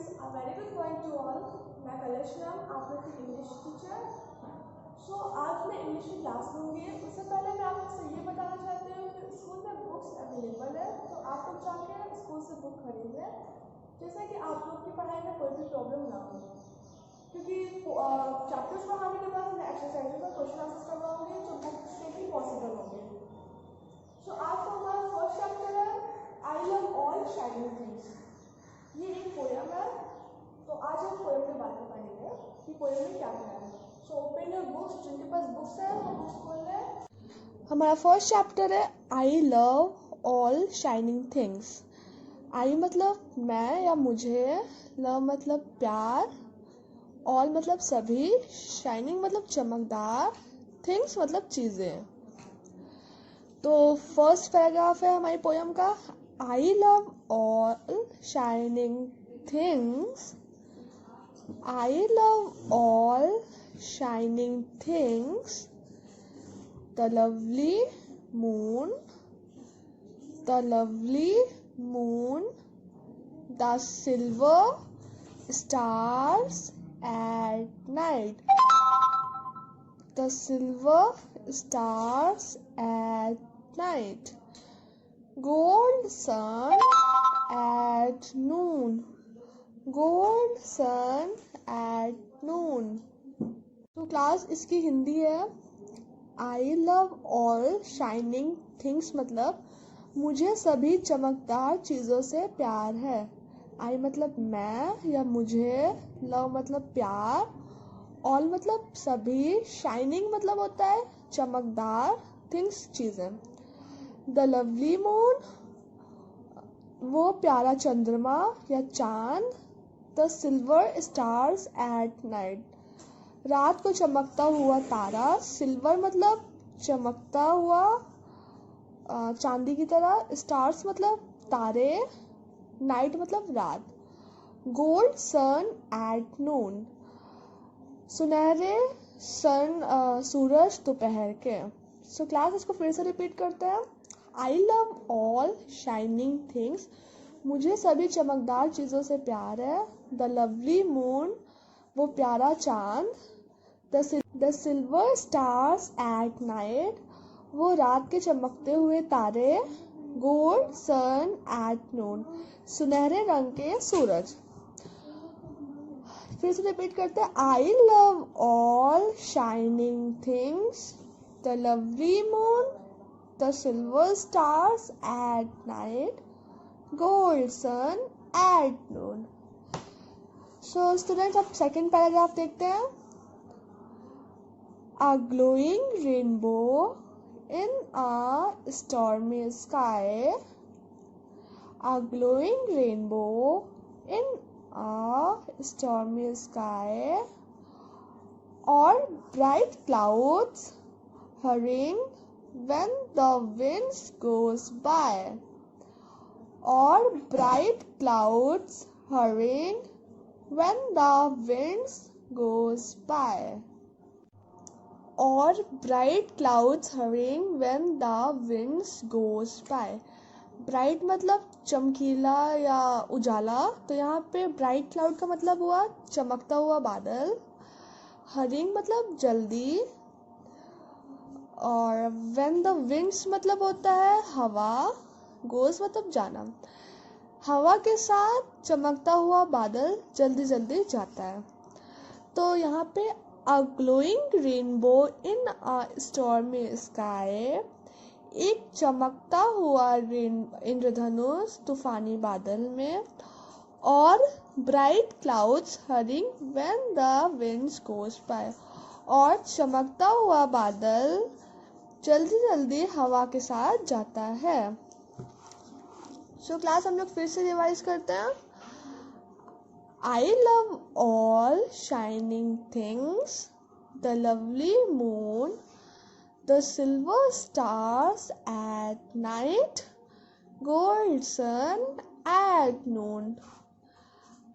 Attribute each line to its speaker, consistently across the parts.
Speaker 1: Students, a very good morning to all. मैं Kalash ma'am, आप लोग की इंग्लिश टीचर। आज मैं इंग्लिश की क्लास लूँगी। उससे पहले मैं आपको ये बताना चाहती हूँ कि स्कूल में बुक्स अवेलेबल है, तो आप लोग जाके स्कूल से बुक खरीदें, जैसे कि आप लोग की पढ़ाई में कोई भी प्रॉब्लम ना हो। क्योंकि चैप्टर्स पढ़ाने के बाद मैं एक्सरसाइजेस और क्वेश्चन आंसर्स करवाऊंगी जो बुक से ही पॉसिबल होंगे। आज का हमारा फर्स्ट चैप्टर है I love all shining things. ये एक पोयम है, तो आज हम पोयम के बारे में पढ़ेंगे कि पोयम में क्या क्या है। ओपन योर बुक्स, जिनके पास बुक्स है वो बुक्स खोल लें। हमारा फर्स्ट चैप्टर है I love all shining things. I मतलब मैं या मुझे, लव मतलब प्यार, ऑल मतलब सभी, शाइनिंग मतलब चमकदार, थिंग्स मतलब चीज़ें। तो फर्स्ट पैराग्राफ है हमारी पोयम का, आई love all shining things. I love all shining things. The lovely moon, the lovely moon, the silver stars at night, the silver stars at night, gold sun at noon, gold sun at noon. तो class इसकी हिंदी है, I love all shining things मतलब मुझे सभी चमकदार चीज़ों से प्यार है। आई मतलब मैं या मुझे, लव मतलब प्यार, ऑल मतलब सभी, शाइनिंग मतलब होता है चमकदार, थिंग्स चीज़ें। द लवली मून वो प्यारा चंद्रमा या चांद, the silver stars at night रात को चमकता हुआ तारा, सिल्वर मतलब चमकता हुआ चांदी की तरह, स्टार्स मतलब तारे, नाइट मतलब रात, गोल्ड सन एट नून सुनहरे सन सूरज दोपहर के। सो क्लास इसको फिर से रिपीट करते हैं, I love all shining things मुझे सभी चमकदार चीज़ों से प्यार है, द लवली मून वो प्यारा चांद, the silver stars at night वो रात के चमकते हुए तारे, गोल्ड सन एट नून सुनहरे रंग के सूरज। फिर से रिपीट करते हैं, I love all shining things, the lovely moon, the silver stars at night, gold sun at noon. So students, अब सेकेंड पैराग्राफ देखते हैं, a glowing rainbow in a stormy sky, a glowing rainbow in a stormy sky, और bright clouds hurrying when the winds goes by, or bright clouds hurrying when the winds goes by, or bright clouds hurrying when the winds goes by। Bright मतलब चमकीला या उजाला, तो यहाँ पे bright cloud का मतलब हुआ चमकता हुआ बादल, हरिंग मतलब जल्दी, और when the winds मतलब होता है हवा, goes मतलब जाना, हवा के साथ चमकता हुआ बादल जल्दी जल्दी जाता है। तो यहाँ पे a glowing rainbow in a stormy sky एक चमकता हुआ इंद्रधनुष तूफानी बादल में, और bright clouds hurrying when the winds goes by और चमकता हुआ बादल जल्दी जल्दी हवा के साथ जाता है। सो क्लास हम लोग फिर से रिवाइज करते हैं, I love all shining things, the lovely moon, the silver stars at night, gold sun at noon,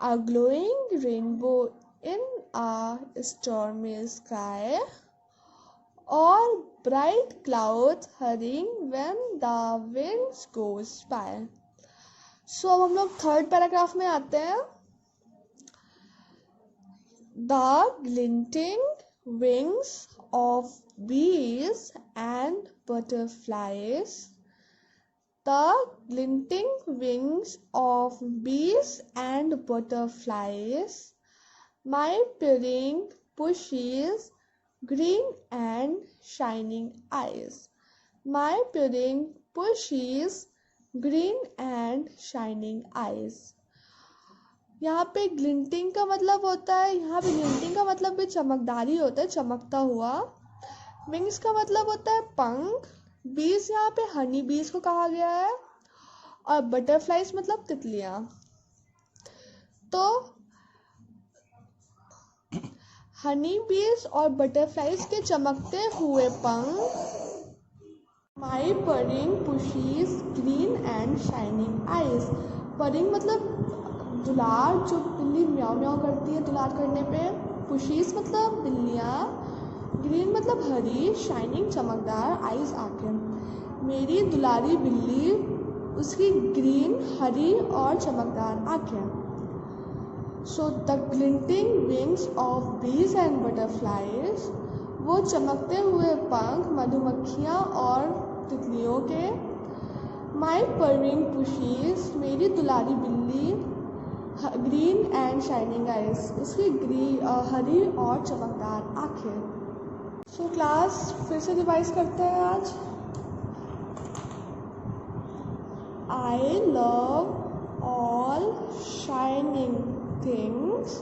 Speaker 1: a glowing rainbow in a stormy sky, और bright clouds hurrying when the winds goes by। So अब हम लोग third paragraph में आते हैं, The glinting wings of bees and butterflies. The glinting wings of bees and butterflies. My purring pussy's green and shining eyes. My purring pussy's green and shining eyes. यहाँ पे ग्लिंटिंग का मतलब होता है, यहाँ पे ग्लिंटिंग का मतलब भी चमकदारी होता है, चमकता हुआ। विंग्स का मतलब होता है पंख। बीज यहाँ पे हनी बीज को कहा गया है, और बटरफ्लाइज मतलब तितलियां। तो हनी बीज और बटरफ्लाइज के चमकते हुए पंख। My purring pussy's green and shining eyes. Purring मतलब दुलार, जो बिल्ली म्याऊ म्याऊ करती है दुलार करने पे। पुशीज मतलब बिल्लियाँ। ग्रीन मतलब हरी, शाइनिंग चमकदार, आईज आँखें। मेरी दुलारी बिल्ली, उसकी ग्रीन हरी और चमकदार आँखें। सो द ग्लिंटिंग विंग्स ऑफ बीज एंड बटरफ्लाइज, वो चमकते हुए पंख मधुमक्खियाँ और तितलियों के। माई पर्विंग पुशीज, मेरी दुलारी बिल्ली, ग्रीन एंड शाइनिंग आइज, उसकी हरी और चमकदार आँखें। सो क्लास फिर से रिवाइज करते हैं आज। I love all shining things,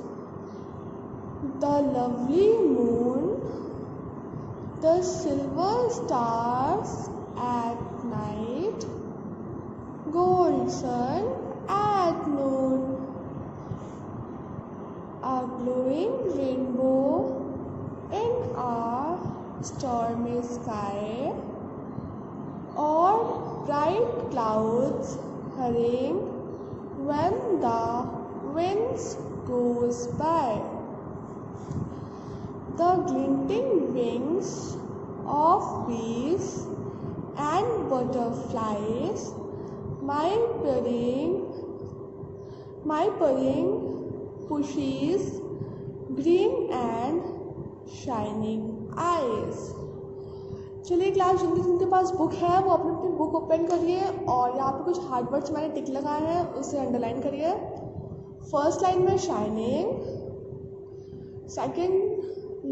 Speaker 1: the lovely moon, the silver stars at night, gold sun at noon, a glowing rainbow in a stormy sky, or bright clouds hurrying when the winds goes by. The glinting wings of bees and butterflies, my purring pussy's green and shining eyes. चलिए class, जिनके पास book है वो अपनी अपनी book open करिए, और यहाँ पे कुछ हार्ड वर्ड्स मैंने टिक लगाए हैं, उसे अंडरलाइन करिए। फर्स्ट लाइन में shining, second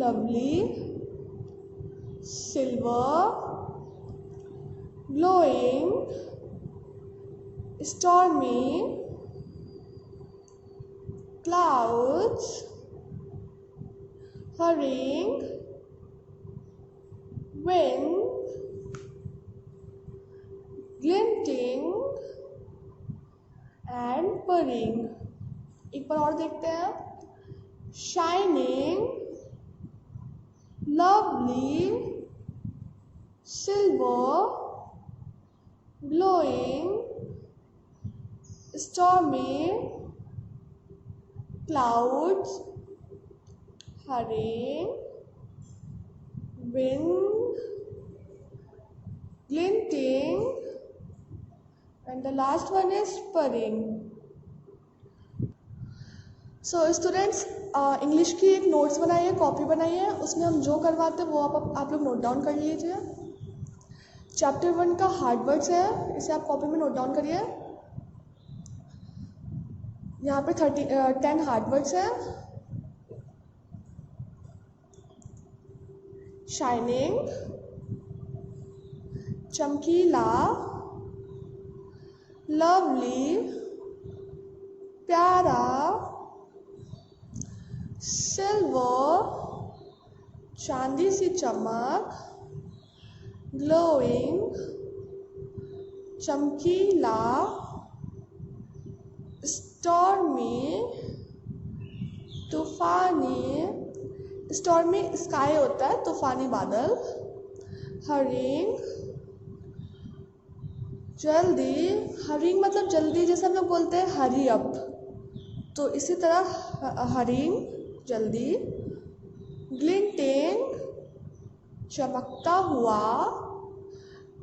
Speaker 1: lovely, silver, glowing, stormy, clouds, hurrying, wind, glinting and purring। एक बार और देखते हैं। shining, lovely, silver, glowing, stormy, clouds, hurrying, wind, glinting, and the last one is purring। So students, English की एक notes बनाइए, copy बनाइए, उसमें हम जो करवाते हैं वो आप लोग नोट डाउन कर लीजिए। चैप्टर 1 का हार्ड वर्ड्स है, इसे आप कॉपी में नोट डाउन करिए। यहाँ पे 10 हार्ड वर्ड्स है। शाइनिंग, चमकीला, लवली, प्यारा, सिल्वर, चांदी सी चमक, ग्लोइंग, चमकीला, स्टॉर्मी, तूफानी, स्टॉर्मी स्काई होता है, तूफानी बादल, हरिंग, जल्दी, हरिंग मतलब जल्दी, जैसे हम लोग बोलते हैं हरी अप, तो इसी तरह हरिंग जल्दी, ग्लिंटिंग चमकता हुआ,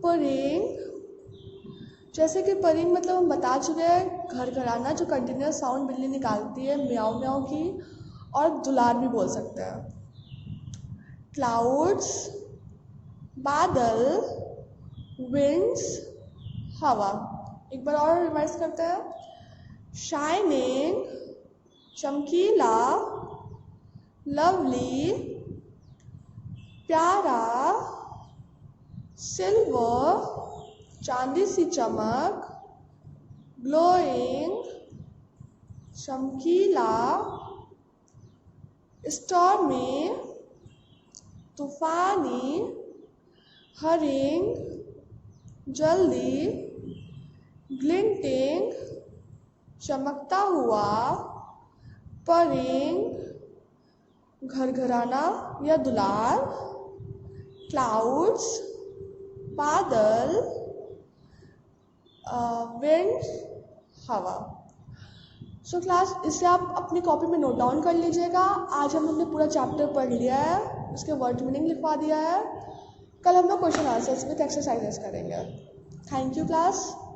Speaker 1: परिंग, जैसे कि परिंग मतलब हम बता चुके हैं घर घराना, जो कंटिन्यूस साउंड बिल्ली निकालती है म्याऊ म्याऊ की, और दुलार भी बोल सकते हैं। क्लाउड्स बादल, विंड्स हवा। एक बार और रिवाइज करते हैं। शाइनिंग चमकीला, लवली प्यारा, सिल्वर चांदी सी चमक, ग्लोइंग चमकीला, स्टॉर्मी तूफानी, हरिंग जल्दी, ग्लिंटिंग चमकता हुआ, परिंग घरघराना या दुलार, क्लाउड्स बादल, विंड हवा। सो क्लास, इसे आप अपनी कॉपी में नोट डाउन कर लीजिएगा। आज हम लोग ने पूरा चैप्टर पढ़ लिया है, उसके वर्ड मीनिंग लिखवा दिया है। कल हम लोग क्वेश्चन आंसर्स विद एक्सरसाइजेस करेंगे। Thank you class.